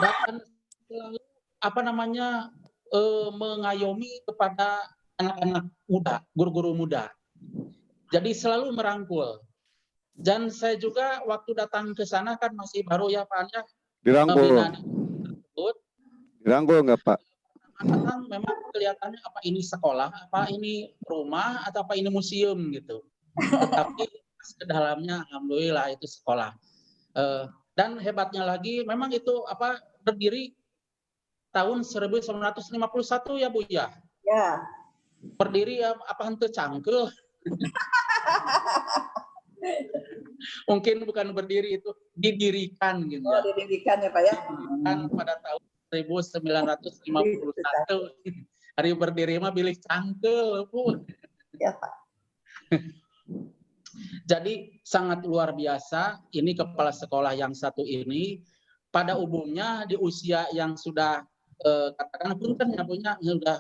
dan selalu apa namanya, mengayomi kepada anak-anak muda, guru-guru muda. Jadi selalu merangkul. Dan saya juga waktu datang ke sana kan masih baru ya Pak ya, Dirangkul. membina tersebut. Dirangkul nggak Pak? Datang memang kelihatannya apa ini sekolah, apa ini rumah, atau apa ini museum gitu. Tetapi ke dalamnya alhamdulillah itu sekolah. Dan hebatnya lagi memang itu apa berdiri tahun 1951 ya Bu ya. Ya. Berdiri ya apa henteu cangkel. Mungkin bukan berdiri itu didirikan gitu ya. Oh, didirikan ya Pak ya. Didirikan pada tahun 1951. Hari berdiri mah bilih cangkel Bu. Ya Pak. Jadi sangat luar biasa ini kepala sekolah yang satu ini pada umumnya di usia yang sudah katakan punten ya punya sudah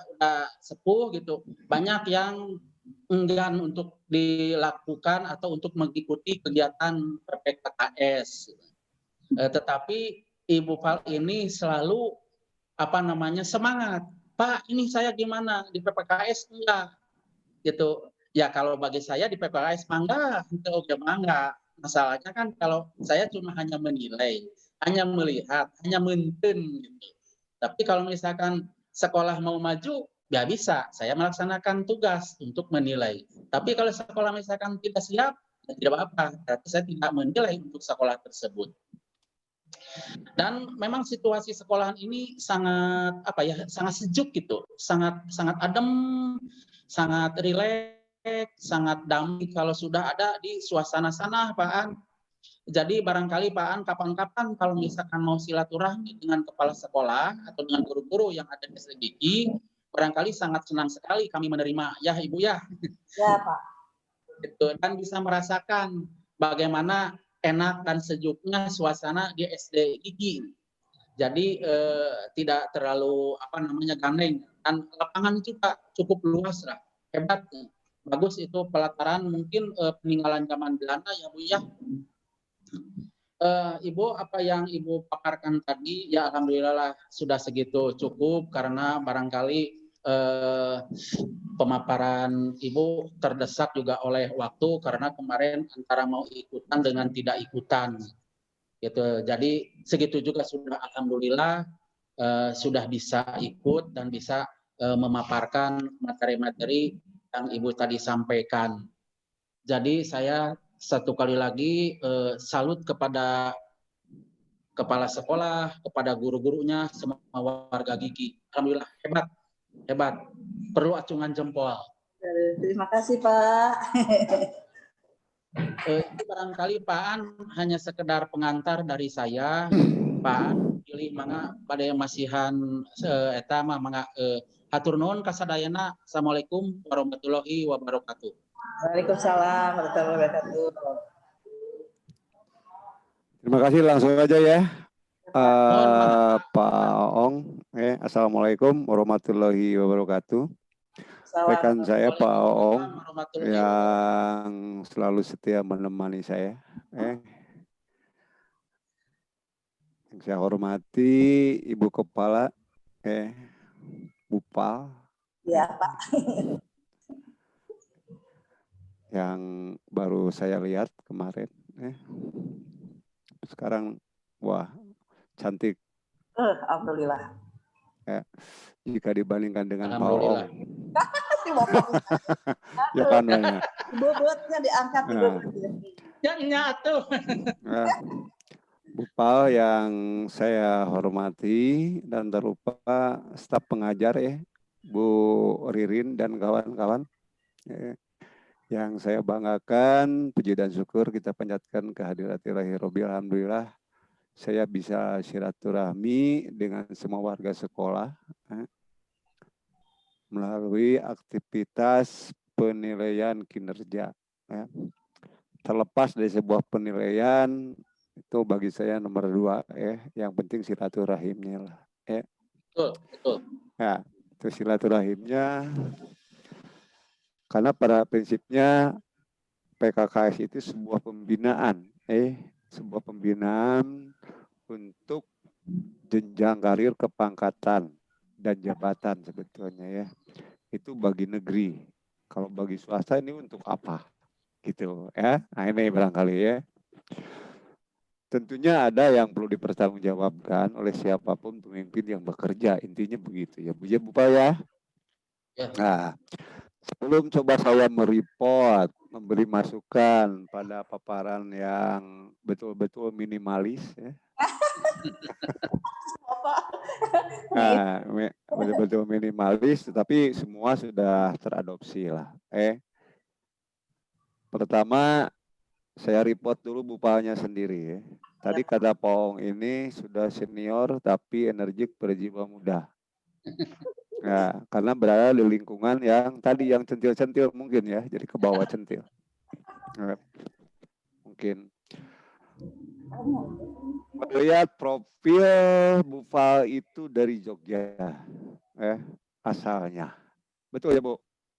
sepuh gitu banyak yang enggan untuk dilakukan atau untuk mengikuti kegiatan PPKS. Tetapi Ibu Fal ini selalu apa namanya semangat. Pak, ini saya gimana di PPKS enggak gitu. Ya kalau bagi saya di PPKS mangga, oke mangga. Masalahnya kan kalau saya cuma hanya menilai, hanya melihat, hanya menten gitu. Tapi kalau misalkan sekolah mau maju, ya bisa. Saya melaksanakan tugas untuk menilai. Tapi kalau sekolah misalkan tidak siap, ya tidak apa-apa. Berarti saya tidak menilai untuk sekolah tersebut. Dan memang situasi sekolahan ini sangat apa ya, sangat sejuk gitu, sangat adem, sangat rileks, sangat damai kalau sudah ada di suasana sana, Pak An. Jadi barangkali Pak An kapan-kapan kalau misalkan mau silaturahmi dengan kepala sekolah atau dengan guru-guru yang ada di SDGI, barangkali sangat senang sekali kami menerima ya Ibu ya. Ya Pak. Gitu. Dan bisa merasakan bagaimana enak dan sejuknya suasana di SD Gigi. Jadi tidak terlalu apa namanya gandeng dan lapangan juga cukup luas lah, hebat. Bagus itu pelataran mungkin peninggalan zaman Belanda ya Bu ya. Ibu apa yang Ibu paparkan tadi ya alhamdulillah lah sudah segitu cukup karena barangkali pemaparan Ibu terdesak juga oleh waktu karena kemarin antara mau ikutan dengan tidak ikutan gitu. Jadi segitu juga sudah alhamdulillah sudah bisa ikut dan bisa memaparkan materi-materi yang Ibu tadi sampaikan. Jadi saya satu kali lagi salut kepada kepala sekolah, kepada guru-gurunya, semua warga Gigi. Alhamdulillah hebat, hebat. Perlu acungan jempol. Terima kasih Pak. Itu barangkali Pak An hanya sekedar pengantar dari saya. Pak An pilih mangga pada masihan eta mah mangga hatur nuhun kasadayana. Assalamualaikum warahmatullahi wabarakatuh. Waalaikumsalam warahmatullahi wabarakatuh. Terima kasih langsung aja ya. Pak Ong, Assalamualaikum warahmatullahi wabarakatuh. Rekan saya Pak Ong yang selalu setia menemani saya. Yang saya hormati Ibu Kepala Bupal. Ya Pak. Yang baru saya lihat kemarin. Sekarang wah cantik. Alhamdulillah. Jika dibandingkan dengan Pak Ong. Ya kan ya. Bobotnya diangkat Ya nyatu. Bupal yang saya hormati dan terlupa staf pengajar Bu Ririn dan kawan-kawan. Yang saya banggakan, puji dan syukur kita panjatkan kehadirat ilahi Robbil alhamdulillah. Saya bisa silaturahmi dengan semua warga sekolah melalui aktivitas penilaian kinerja. Terlepas dari sebuah penilaian, itu bagi saya nomor 2 yang penting silaturahimnya lah. Betul. Ya, itu silaturahimnya. Karena pada prinsipnya PKKS itu sebuah pembinaan, sebuah pembinaan untuk jenjang karir kepangkatan dan jabatan sebetulnya ya. Itu bagi negeri. Kalau bagi swasta ini untuk apa? Gitu ya. Nah ini barangkali ya. Tentunya ada yang perlu dipertanggungjawabkan oleh siapapun pemimpin yang bekerja. Intinya begitu ya, Bu Pa ya. Ya. Nah, sebelum coba saya mereport, memberi masukan pada paparan yang betul-betul minimalis ya. Nah, betul-betul minimalis, tetapi semua sudah teradopsi lah. Pertama, saya report dulu bupanya sendiri ya. Tadi kata Pak Ong ini sudah senior tapi energik berjiwa muda. Ya, karena berada di lingkungan yang tadi yang centil-centil mungkin ya, jadi ke bawah centil. Mungkin melihat profil Bu Fal itu dari Jogja, asalnya. Betul ya Bu?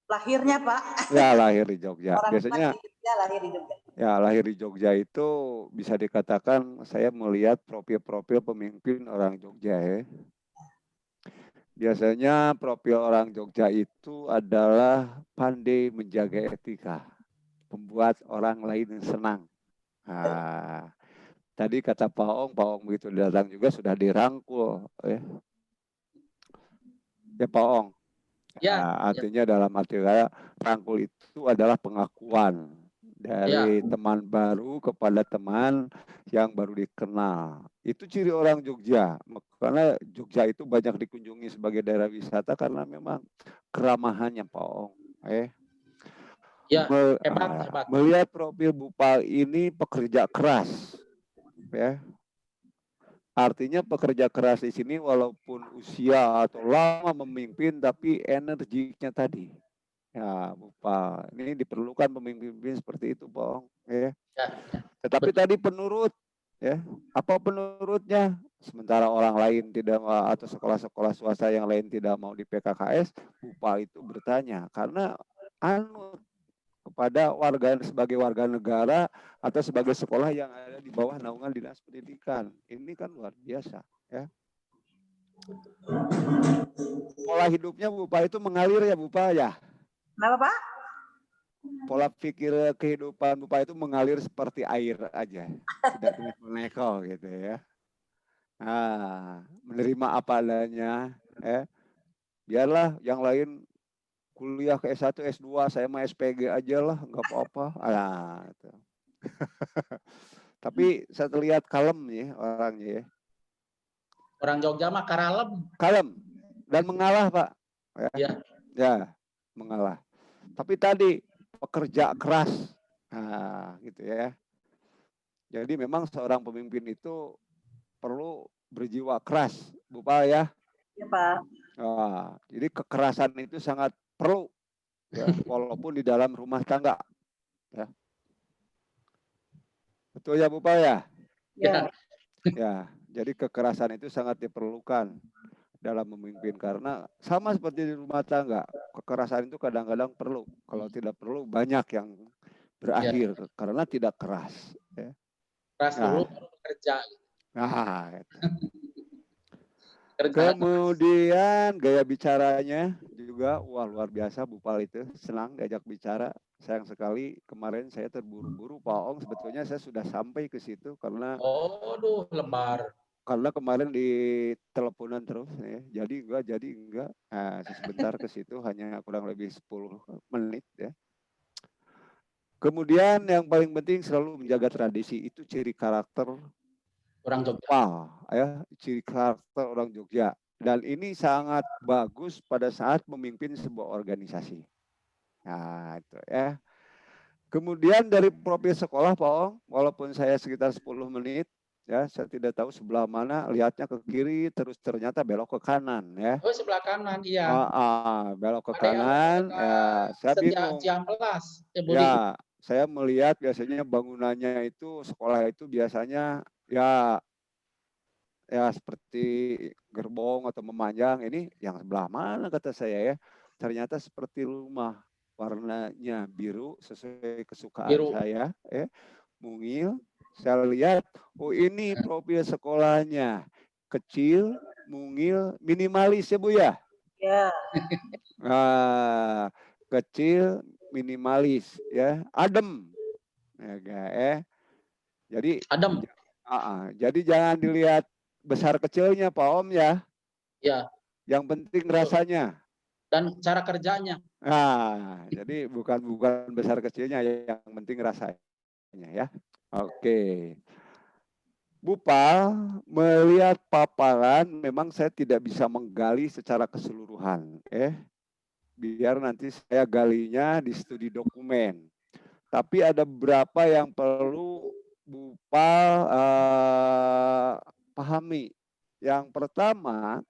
Lahirnya Pak. Ya lahir di Jogja. Orang Biasanya lahir di Jogja. ya lahir di Jogja itu bisa dikatakan saya melihat profil-profil pemimpin orang Jogja ya. Biasanya profil orang Jogja itu adalah pandai menjaga etika, membuat orang lain senang. Nah, tadi kata Pak Ong begitu datang juga sudah dirangkul. Ya Pak Ong. Ya, artinya dalam arti kata rangkul itu adalah pengakuan dari teman baru kepada teman yang baru dikenal. Itu ciri orang Jogja. Karena Jogja itu banyak dikunjungi sebagai daerah wisata karena memang keramahannya Pak Ong. Hebat. Melihat profil Bupal ini pekerja keras. Ya. Artinya pekerja keras di sini walaupun usia atau lama memimpin tapi energinya tadi. Ya, Bupal. Ini diperlukan pemimpin seperti itu, Bang. Ya. Tetapi tadi penurut, ya. Apa penurutnya? Sementara orang lain tidak atau sekolah-sekolah swasta yang lain tidak mau di PKKS, Bupal itu bertanya karena anut kepada sebagai warga negara atau sebagai sekolah yang ada di bawah naungan dinas pendidikan. Ini kan luar biasa, ya. Pola hidupnya Bupa itu mengalir ya Bupa ya. Kenapa Pak? Pola pikir kehidupan Bupa itu mengalir seperti air aja, tidak neko-neko gitu ya. Nah, menerima apa adanya, biarlah yang lain kuliah ke S1, S2, saya mah SPG aja lah, nggak apa-apa. Gitu. Tapi saya terlihat kalem ya orangnya ya. Orang Jogja mah karalem. Kalem dan mengalah Pak. Ya, mengalah. Tapi tadi pekerja keras, gitu ya. Jadi memang seorang pemimpin itu perlu berjiwa keras, Bu Pa ya. Iya Pak. Jadi kekerasan itu sangat perlu, ya, walaupun di dalam rumah tangga. Ya. Betul ya Bu Pa ya? Ya. Ya, jadi kekerasan itu sangat diperlukan dalam memimpin karena sama seperti di rumah tangga, kekerasan itu kadang-kadang perlu. Kalau tidak perlu banyak yang berakhir karena tidak keras. Ya. Keras dulu baru bekerja. Kemudian gaya bicaranya juga luar biasa Bupal itu, senang diajak bicara. Sayang sekali kemarin saya terburu-buru Pak Ong, sebetulnya saya sudah sampai ke situ karena lebar. Karena kemarin di teleponan terus ya. Jadi enggak. Sebentar ke situ hanya kurang lebih 10 menit ya. Kemudian yang paling penting selalu menjaga tradisi, itu ciri karakter orang Jogja. Ya, ciri karakter orang Jogja. Dan ini sangat bagus pada saat memimpin sebuah organisasi. Nah, itu ya. Kemudian dari profil sekolah Pak Ong, walaupun saya sekitar 10 menit, ya, saya tidak tahu sebelah mana, lihatnya ke kiri, terus ternyata belok ke kanan, ya. Oh, sebelah kanan, iya. Belok ke kanan, ya, saya bingung. Ya, saya melihat biasanya bangunannya itu, sekolah itu biasanya ya seperti gerbong atau memanjang. Ini yang sebelah mana kata saya ya. Ternyata seperti rumah, warnanya biru sesuai kesukaan saya, mungil. Saya lihat, oh ini profil sekolahnya. kecil, mungil, minimalis ya Bu ya. Ya. Nah, kecil, minimalis ya, adem. Jadi Adem. jadi jangan dilihat besar kecilnya Pak Om ya. Ya. Yang penting rasanya. Dan cara kerjanya. Nah, jadi bukan besar kecilnya, yang penting rasanya ya. Oke. Bupal, melihat paparan memang saya tidak bisa menggali secara keseluruhan. Biar nanti saya galinya di studi dokumen. Tapi ada beberapa yang perlu Bupal pahami. Yang pertama,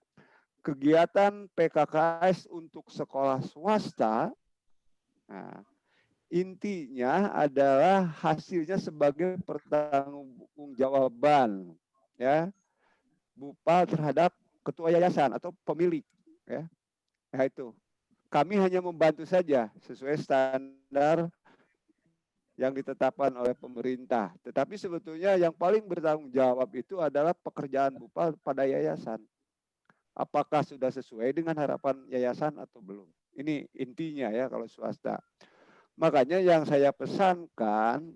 kegiatan PKKS untuk sekolah swasta, nah, intinya adalah hasilnya sebagai pertanggungjawaban ya Bupal terhadap ketua yayasan atau pemilik ya. Nah itu. Kami hanya membantu saja sesuai standar yang ditetapkan oleh pemerintah. Tetapi sebetulnya yang paling bertanggung jawab itu adalah pekerjaan Bupal pada yayasan. Apakah sudah sesuai dengan harapan yayasan atau belum? Ini intinya ya kalau swasta. Makanya yang saya pesankan,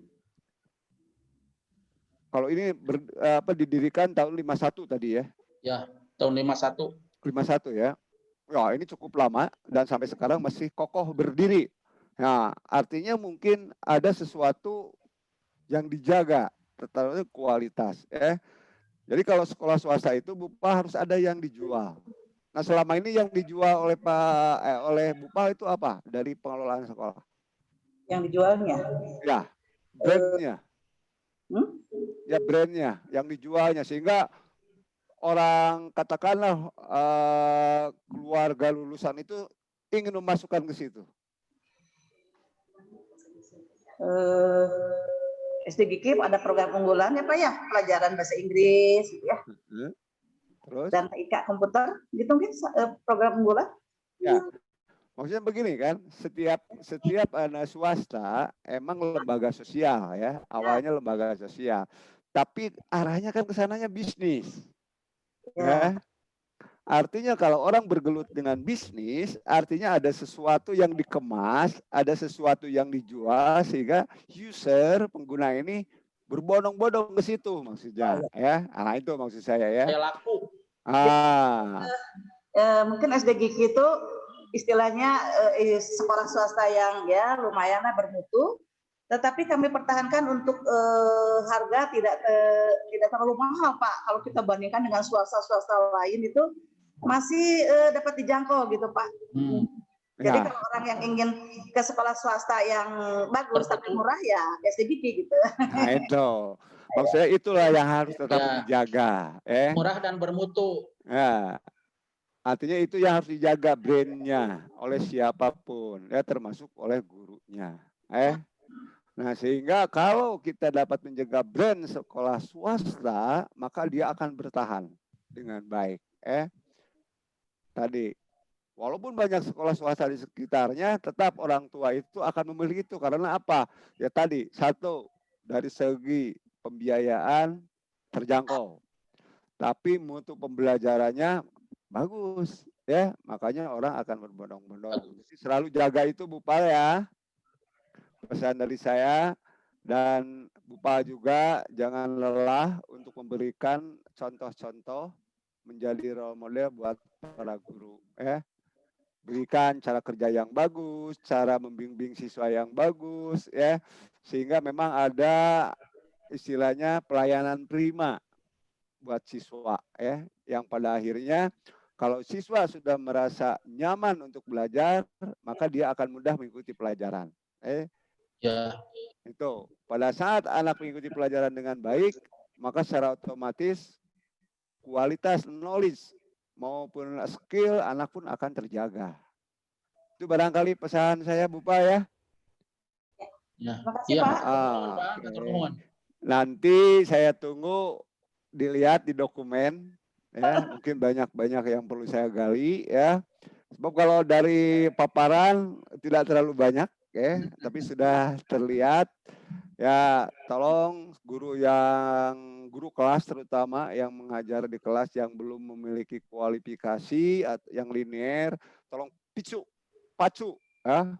kalau ini didirikan tahun 51 tadi ya. Ya, tahun 51. 51 ya. Ya, ini cukup lama dan sampai sekarang masih kokoh berdiri. Nah, artinya mungkin ada sesuatu yang dijaga, terutama kualitas. Jadi kalau sekolah swasta itu Bupal harus ada yang dijual. Nah, selama ini yang dijual oleh oleh Bupal itu apa dari pengelolaan sekolah? Yang dijualnya? Ya, brandnya. Ya, brandnya, yang dijualnya sehingga orang katakanlah keluarga lulusan itu ingin memasukkan ke situ. SDGKIP ada program unggulan ya Pak ya, pelajaran bahasa Inggris gitu ya. Terus? Dan TIK komputer, gitu mungkin program unggulan. Ya, maksudnya begini kan, setiap anak swasta emang lembaga sosial ya, awalnya lembaga sosial, tapi arahnya kan ke sananya bisnis. Ya. Artinya kalau orang bergelut dengan bisnis, artinya ada sesuatu yang dikemas, ada sesuatu yang dijual sehingga user pengguna ini berbondong-bondong ke situ maksudnya ya. Nah itu maksud saya ya. Kayak laku. Mungkin SDGK itu istilahnya sekolah swasta yang ya lumayan bermutu, tetapi kami pertahankan untuk harga tidak terlalu mahal Pak. Kalau kita bandingkan dengan swasta lain itu masih dapat dijangkau gitu Pak. Jadi kalau orang yang ingin ke sekolah swasta yang bagus tapi murah ya SDGK gitu. Nah itu, maksudnya itulah yang harus tetap dijaga. Murah dan bermutu. Ya, artinya itu yang harus dijaga brandnya oleh siapapun, ya termasuk oleh gurunya. Nah sehingga kalau kita dapat menjaga brand sekolah swasta, maka dia akan bertahan dengan baik. Tadi, walaupun banyak sekolah swasta di sekitarnya, tetap orang tua itu akan memilih itu. Karena apa? Ya tadi, satu, dari segi pembiayaan terjangkau. Tapi mutu pembelajarannya bagus. Ya, makanya orang akan berbondong-bondong. Jadi selalu jaga itu Bupal ya. Pesan dari saya. Dan Bupal juga jangan lelah untuk memberikan contoh-contoh menjadi role model buat para guru. Berikan cara kerja yang bagus, cara membimbing siswa yang bagus, ya, sehingga memang ada istilahnya pelayanan prima buat siswa, ya, yang pada akhirnya kalau siswa sudah merasa nyaman untuk belajar, maka dia akan mudah mengikuti pelajaran. Itu pada saat anak mengikuti pelajaran dengan baik, maka secara otomatis kualitas knowledge maupun skill anak pun akan terjaga. Itu barangkali pesan saya Bupal ya. Terima kasih Pak. Nanti saya tunggu dilihat di dokumen ya, mungkin banyak yang perlu saya gali ya. Sebab kalau dari paparan tidak terlalu banyak ya, tapi sudah terlihat Ya, tolong guru kelas terutama yang mengajar di kelas yang belum memiliki kualifikasi atau yang linear, tolong pacu ya,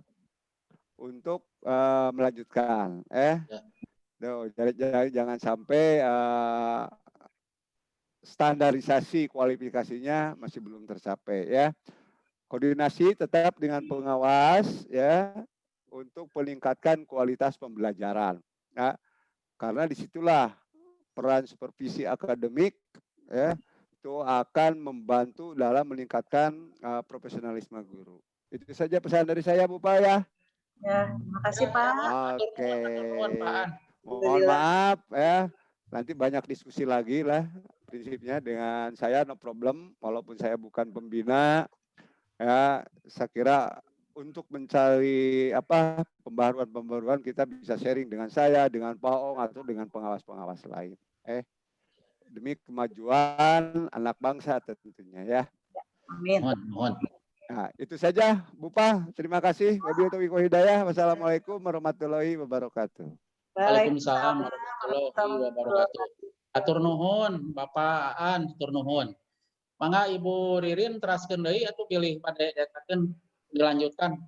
untuk melanjutkan. Jadi jangan sampai standarisasi kualifikasinya masih belum tercapai ya. Koordinasi tetap dengan pengawas ya, untuk meningkatkan kualitas pembelajaran. Ya, karena disitulah peran supervisi akademik ya, itu akan membantu dalam meningkatkan profesionalisme guru. Itu saja pesan dari saya, Bu Pa ya. Ya, terima kasih Pak. Oke. Mohon maaf ya. Nanti banyak diskusi lagi lah. Prinsipnya dengan saya no problem, walaupun saya bukan pembina. Ya, saya kira untuk mencari pembaruan kita bisa sharing dengan saya, dengan Pak Ong atau dengan pengawas-pengawas lain. Demi kemajuan anak bangsa tentunya ya. Amin. Mohon. Nah, itu saja Bu Pa. Terima kasih. Wabillahi taufiq wal hidayah. Wassalamualaikum warahmatullahi wabarakatuh. Waalaikumsalam warahmatullahi wabarakatuh. Atur nuhun Bapak Aan, atur nuhun. Mangga Ibu Ririn teraskeun deui atuh pilih pada dekakeun dilanjutkan.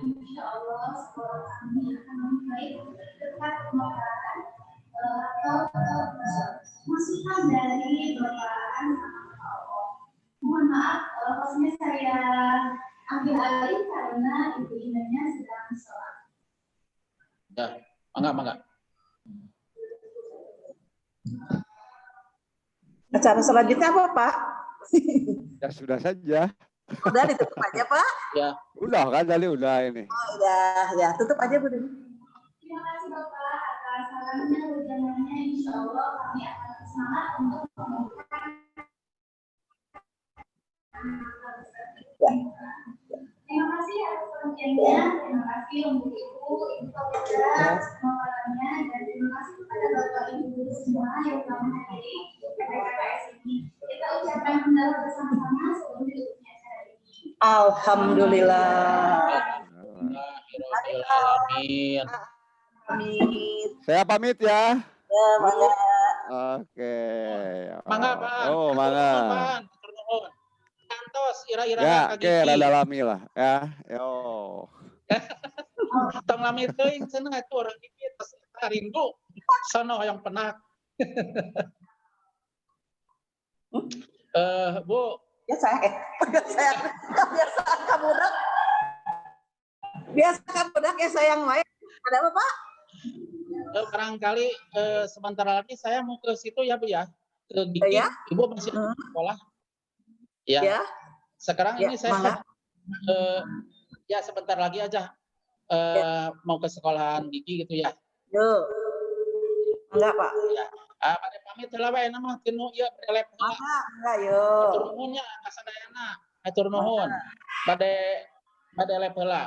Insya Allah sekolah kami akan lebih baik dekat pemekaran atau masukan dari Bapak sama Allah. Mohon maaf pastinya saya ambil alih karena ibu inanya sedang sholat. Ya, mangga. Acara selanjutnya apa Pak? Ya sudah saja. Udah ditutup aja Pak? Ya. Udah kan tadi udah ini. Oh, udah, ya tutup aja Bu. Terima kasih Bapak atas sarannya, ujangannya. Insya Allah kami akan semangat untuk membuka. Terima kasih atas perhatiannya, terima kasih untuk Ibu Toga, semua orangnya, dan terima kasih kepada Bapak Ibu semua yang telah menghadiri PKKS ini. Kita ucapkan kembali bersama-sama sebelum ditutupnya acara ini. Alhamdulillah. Alhamdulillah. Amin. Saya pamit ya. Ya, mangga. Oke. Mangga Pak. Oh, mangga. Atur nuhun. Kantos ira-ira Ya, ka oke, rada lami lah ya. Yo. Tong lami teuing cenah atuh urang gigi tos rindu. Sono yang penak. Bu, Ya saya biasa budak. Biasa budak ya sayang wae. Ada apa Pak? Barangkali sebentar lagi saya mau ke situ ya Bu ya. Ke Gigi. Ya? Ibu masih di sekolah. Ya. Sekarang ini saya ya sebentar lagi aja mau ke sekolahan Gigi gitu ya. Yuk. Enggak Pak. Ya. Pada pamit lah wae mah tinu ieu belep. Enggak yuk. Atur nuhunnya kasadayana. Atur nuhun. Bade lep heula.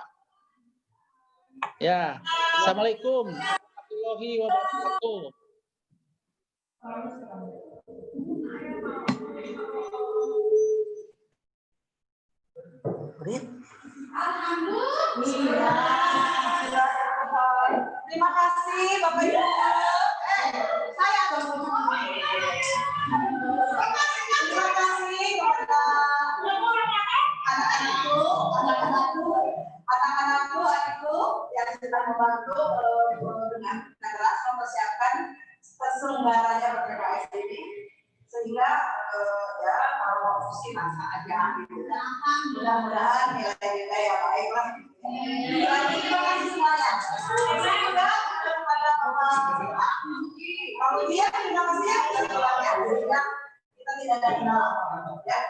Ya. Assalamualaikum warahmatullahi wabarakatuh. Terima kasih Bapak Ibu. Saya dong. Terima kasih kepada anak-anakku yang sudah membantu dengan keras mempersiapkan terselenggaranya PKKS ini, sehingga ya kalau mesti masa aja mudah-mudahan nilai-nilai yang baik lah. Terima kasih semuanya. Juga kepada kalau dia terima kasih ya sehingga kita tidak ada kendala ya.